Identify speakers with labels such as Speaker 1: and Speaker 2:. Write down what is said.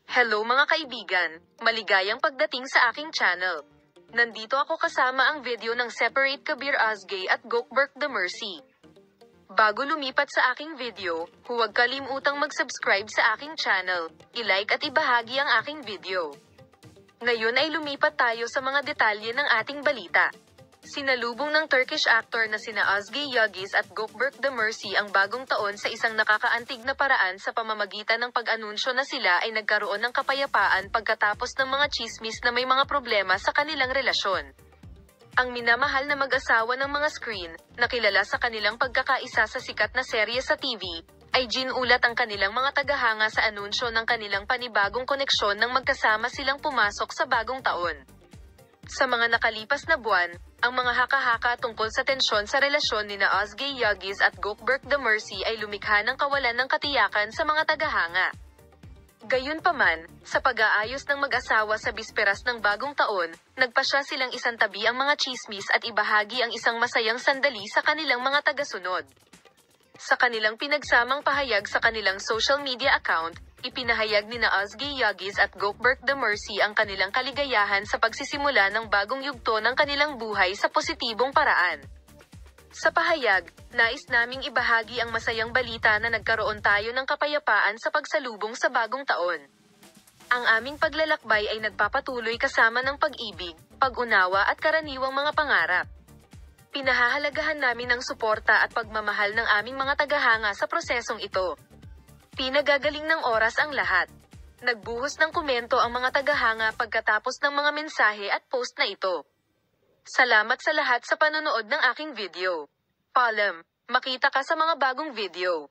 Speaker 1: Hello mga kaibigan, maligayang pagdating sa aking channel. Nandito ako kasama ang video ng Separate Kabir Azgay at Gokberk The Mercy. Bago lumipat sa aking video, huwag kalimutang mag-subscribe sa aking channel, i-like at ibahagi ang aking video. Ngayon ay lumipat tayo sa mga detalye ng ating balita. Sinalubong ng Turkish actor na sina Özge Yildiz at Gokberk The Mercy ang bagong taon sa isang nakakaantig na paraan sa pamamagitan ng pag-anunsyo na sila ay nagkaroon ng kapayapaan pagkatapos ng mga tsismis na may mga problema sa kanilang relasyon. Ang minamahal na mag-asawa ng mga screen, na kilala sa kanilang pagkakaisa sa sikat na serye sa TV, ay ginulat ang kanilang mga tagahanga sa anunsyo ng kanilang panibagong koneksyon nang magkasama silang pumasok sa bagong taon. Sa mga nakalipas na buwan, ang mga haka-haka tungkol sa tensyon sa relasyon nina Özge Yildiz at Gokberk The Mercy ay lumikha ng kawalan ng katiyakan sa mga tagahanga. Gayunpaman, sa pag-aayos ng mag-asawa sa bisperas ng bagong taon, nagpasya silang isantabi ang mga tsismis at ibahagi ang isang masayang sandali sa kanilang mga tagasunod. Sa kanilang pinagsamang pahayag sa kanilang social media account, ipinahayag nina Özge Yildiz at Gokberk The Mercy ang kanilang kaligayahan sa pagsisimula ng bagong yugto ng kanilang buhay sa positibong paraan. Sa pahayag, nais naming ibahagi ang masayang balita na nagkaroon tayo ng kapayapaan sa pagsalubong sa bagong taon. Ang aming paglalakbay ay nagpapatuloy kasama ng pag-ibig, pag-unawa at karaniwang mga pangarap. Pinahahalagahan namin ang suporta at pagmamahal ng aming mga tagahanga sa prosesong ito. Pinagagaling ng oras ang lahat. Nagbuhos ng komento ang mga tagahanga pagkatapos ng mga mensahe at post na ito. Salamat sa lahat sa panonood ng aking video. Paalam, makita ka sa mga bagong video.